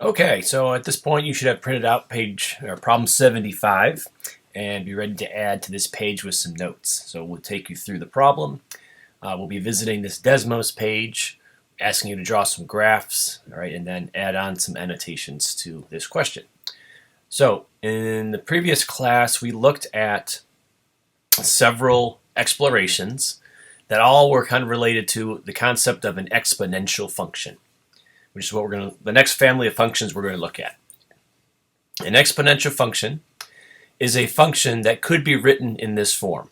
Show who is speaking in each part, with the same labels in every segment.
Speaker 1: Okay, so at this point you should have printed out page or problem 75 and be ready to add to this page with some notes. So we'll take you through the problem. We'll be visiting this Desmos page, asking you to draw some graphs, all right, and then add on some annotations to this question. So in the previous class we looked at several explorations that all were kind of related to the concept of an exponential function, which is what the next family of functions we're going to look at. An exponential function is a function that could be written in this form.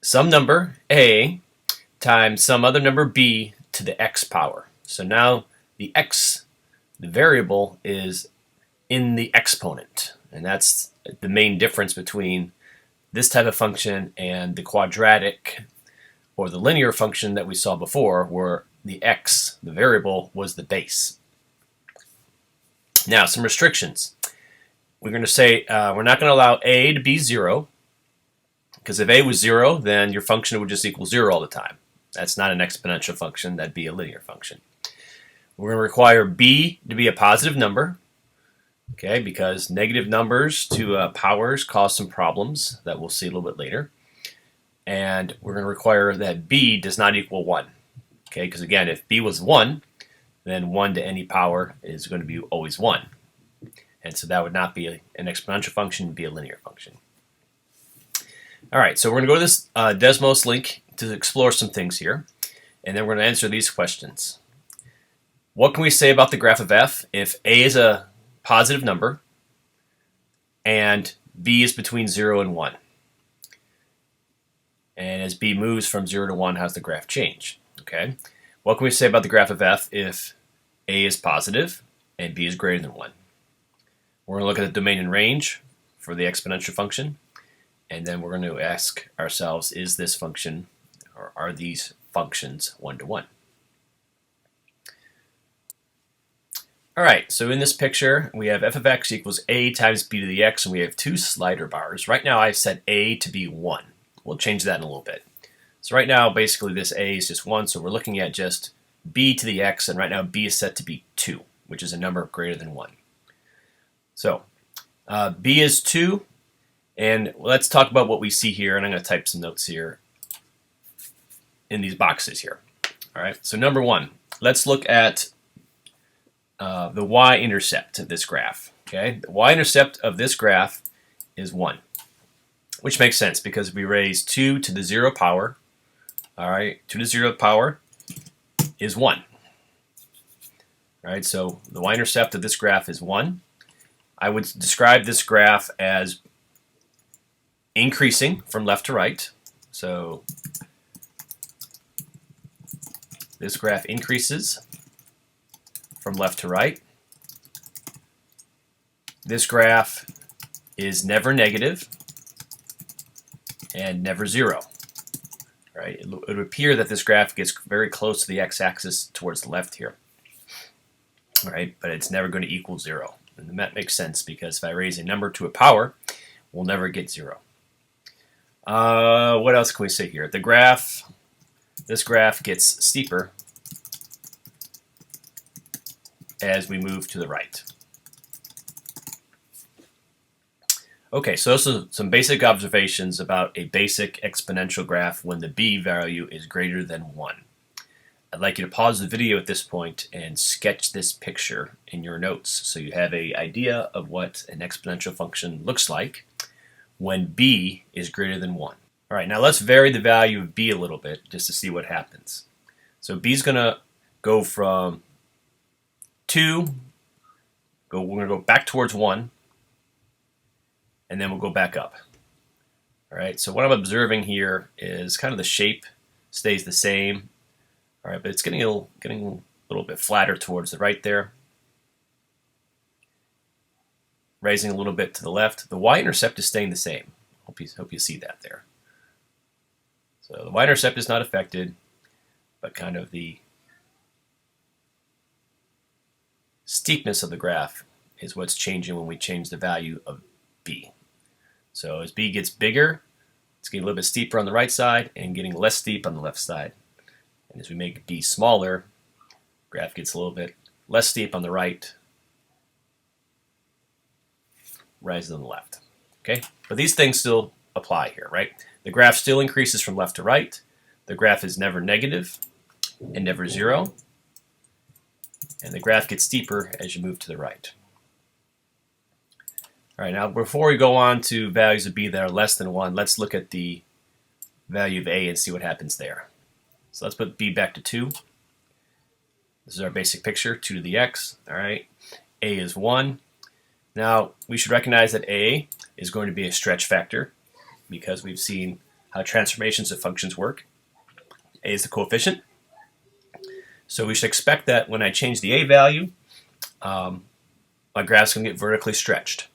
Speaker 1: Some number, a, times some other number, b, to the x power. So now the x, the variable, is in the exponent. And that's the main difference between this type of function and the quadratic or the linear function that we saw before, where the x, the variable, was the base. Now, some restrictions. We're going to say we're not going to allow a to be 0, because if a was 0, then your function would just equal 0 all the time. That's not an exponential function. That'd be a linear function. We're going to require b to be a positive number, okay, because negative numbers to powers cause some problems that we'll see a little bit later. And we're going to require that b does not equal 1. Okay, because again, if b was 1, then 1 to any power is going to be always 1. And so that would not be an exponential function, it would be a linear function. All right, so we're going to go to this Desmos link to explore some things here, and then we're going to answer these questions. What can we say about the graph of f if a is a positive number and b is between 0 and 1? And as b moves from 0 to 1, how's the graph change? Okay. What can we say about the graph of f if a is positive and b is greater than 1? We're going to look at the domain and range for the exponential function, and then we're going to ask ourselves, is this function, or are these functions one-to-one? All right, so in this picture, we have f of x equals a times b to the x, and we have two slider bars. Right now, I've set a to be 1. We'll change that in a little bit. So right now, basically, this a is just 1, so we're looking at just b to the x, and right now b is set to be 2, which is a number greater than 1. So b is 2, and let's talk about what we see here, and I'm going to type some notes here in these boxes here. All right, so number 1, let's look at the y-intercept of this graph. Okay, the y-intercept of this graph is 1, which makes sense because we raise 2 to the 0 power. All right, 2 to the 0 power is 1. All right, so the y-intercept of this graph is 1. I would describe this graph as increasing from left to right. So this graph increases from left to right. This graph is never negative and never 0. Right? It would appear that this graph gets very close to the x-axis towards the left here. All right, but it's never going to equal 0. And that makes sense because if I raise a number to a power, we'll never get 0. What else can we say here? This graph gets steeper as we move to the right. Okay, so those are some basic observations about a basic exponential graph when the b value is greater than 1. I'd like you to pause the video at this point and sketch this picture in your notes so you have an idea of what an exponential function looks like when b is greater than 1. All right, now let's vary the value of b a little bit just to see what happens. So b is going to go from 2, we're going to go back towards 1, and then we'll go back up. All right, so what I'm observing here is kind of the shape stays the same. All right, but it's getting a little bit flatter towards the right there. Raising a little bit to the left. The y-intercept is staying the same. Hope you see that there. So the y-intercept is not affected, but kind of the steepness of the graph is what's changing when we change the value of b. So as b gets bigger, it's getting a little bit steeper on the right side and getting less steep on the left side. And as we make b smaller, graph gets a little bit less steep on the right rises on the left. Okay, but these things still apply here, right? The graph still increases from left to right. The graph is never negative and never zero. And the graph gets steeper as you move to the right. All right, now before we go on to values of b that are less than 1, let's look at the value of a and see what happens there. So let's put b back to 2. This is our basic picture, 2 to the x. All right, a is 1. Now, we should recognize that a is going to be a stretch factor because we've seen how transformations of functions work. A is the coefficient. So we should expect that when I change the a value, my graph's going to get vertically stretched.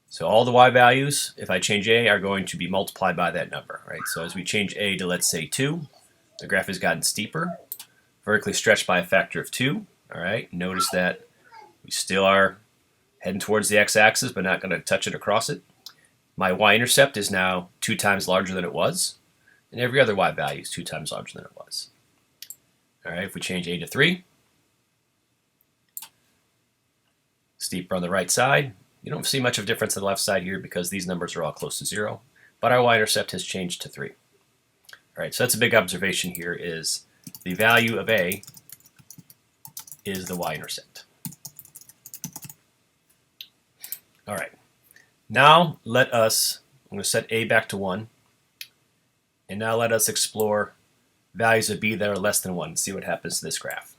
Speaker 1: So all the y values, if I change a, are going to be multiplied by that number, right? So as we change a to, let's say, 2, the graph has gotten steeper, vertically stretched by a factor of 2. All right, notice that we still are heading towards the x-axis, but not going to touch it or cross it. My y-intercept is now 2 times larger than it was, and every other y value is 2 times larger than it was. All right, if we change a to 3, steeper on the right side. You don't see much of a difference on the left side here because these numbers are all close to 0, but our y-intercept has changed to 3. All right, so that's a big observation here is the value of a is the y-intercept. All right, now I'm going to set a back to 1, and now let us explore values of b that are less than 1 and see what happens to this graph.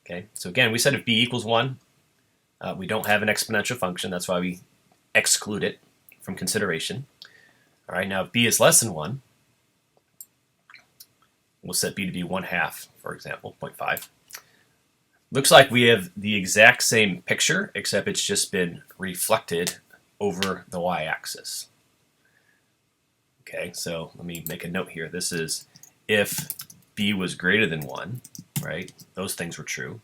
Speaker 1: Okay, so again, we said if b equals 1, we don't have an exponential function. That's why we exclude it from consideration. All right, now if b is less than 1, we'll set b to be 1/2, for example, 0.5. Looks like we have the exact same picture, except it's just been reflected over the y-axis. Okay, so let me make a note here. This is if b was greater than 1, right? Those things were true.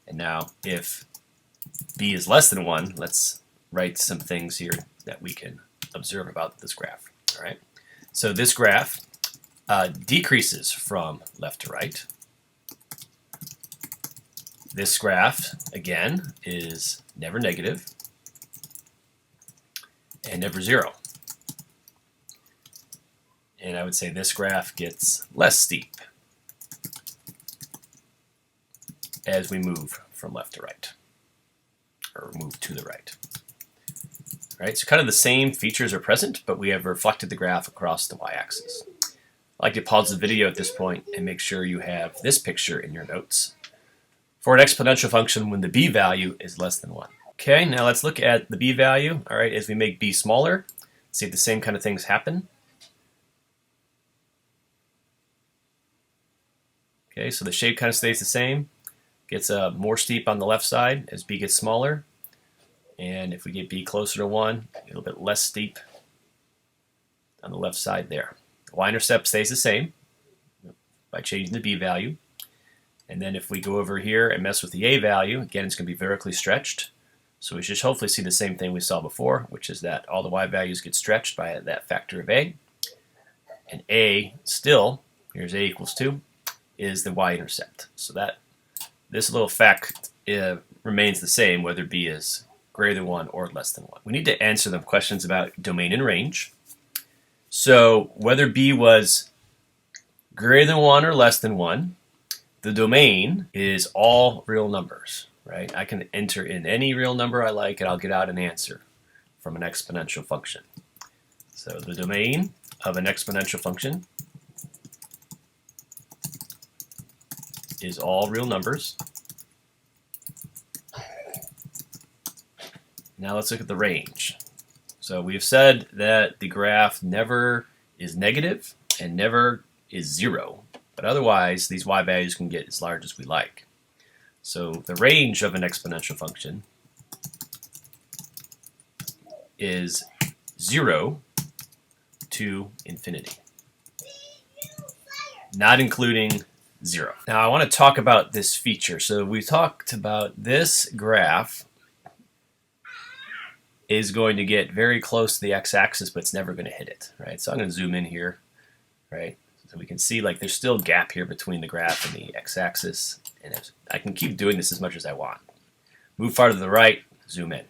Speaker 1: And now if b is less than 1, let's write some things here that we can observe about this graph. All right, so this graph decreases from left to right. This graph, again, is never negative and never 0. And I would say this graph gets less steep as we move from left to right, or move to the right. All right, so kind of the same features are present, but we have reflected the graph across the y-axis. I'd like to pause the video at this point and make sure you have this picture in your notes for an exponential function when the b value is less than 1. Okay, now let's look at the b value. All right, as we make b smaller, see if the same kind of things happen. Okay, so the shape kind of stays the same. Gets more steep on the left side as b gets smaller. And if we get b closer to 1, a little bit less steep on the left side there. The y-intercept stays the same by changing the b value. And then if we go over here and mess with the a value, again, it's going to be vertically stretched. So we should hopefully see the same thing we saw before, which is that all the y values get stretched by that factor of a. And a still, here's a equals 2, is the y-intercept. So that this little fact remains the same whether b is greater than 1 or less than 1. We need to answer the questions about domain and range. So whether b was greater than 1 or less than 1, the domain is all real numbers, right? I can enter in any real number I like and I'll get out an answer from an exponential function. So the domain of an exponential function is all real numbers. Now let's look at the range. So we've said that the graph never is negative and never is 0. But otherwise, these y values can get as large as we like. So the range of an exponential function is 0 to infinity, not including 0. Now I want to talk about this feature. So we talked about this graph is going to get very close to the x-axis, but it's never going to hit it, right? So I'm going to zoom in here, right? So we can see like there's still a gap here between the graph and the x-axis, and I can keep doing this as much as I want. Move farther to the right, zoom in.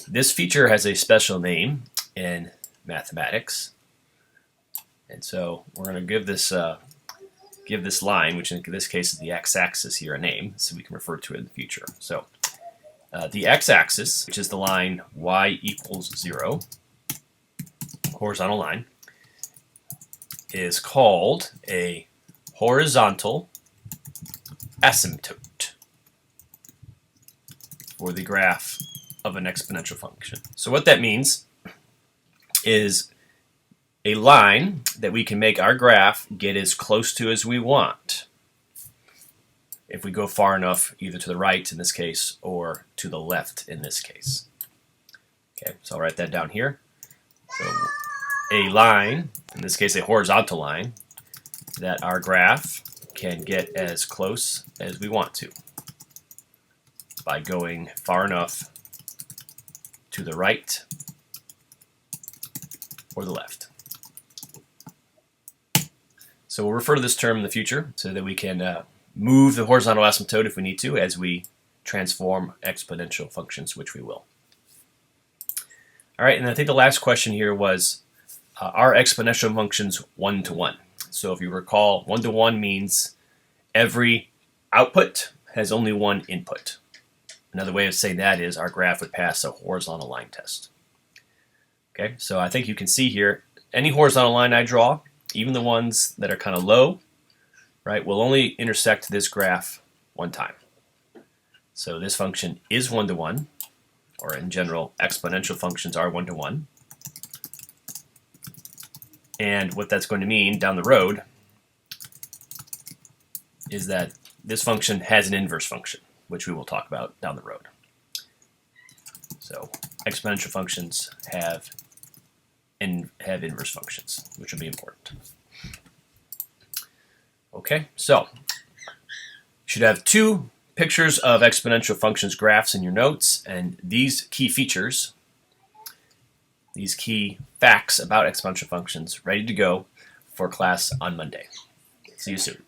Speaker 1: This feature has a special name in mathematics, and so we're going to give this line, which in this case is the x-axis here, a name, so we can refer to it in the future. So the x-axis, which is the line y equals 0, horizontal line, is called a horizontal asymptote for the graph of an exponential function. So what that means is a line that we can make our graph get as close to as we want if we go far enough either to the right in this case or to the left in this case. Okay, so I'll write that down here. So a line, in this case a horizontal line, that our graph can get as close as we want to by going far enough to the right or the left. So we'll refer to this term in the future so that we can move the horizontal asymptote if we need to as we transform exponential functions, which we will. All right, and I think the last question here was, are exponential functions one-to-one? So if you recall, one-to-one means every output has only one input. Another way of saying that is our graph would pass a horizontal line test. Okay, so I think you can see here, any horizontal line I draw, even the ones that are kind of low, right, will only intersect this graph one time. So this function is one-to-one, or in general, exponential functions are one-to-one. And what that's going to mean down the road is that this function has an inverse function, which we will talk about down the road. So exponential functions have inverse functions, which will be important. Okay, so you should have two pictures of exponential functions graphs in your notes, and these key features, these key facts about exponential functions ready to go for class on Monday. See you soon.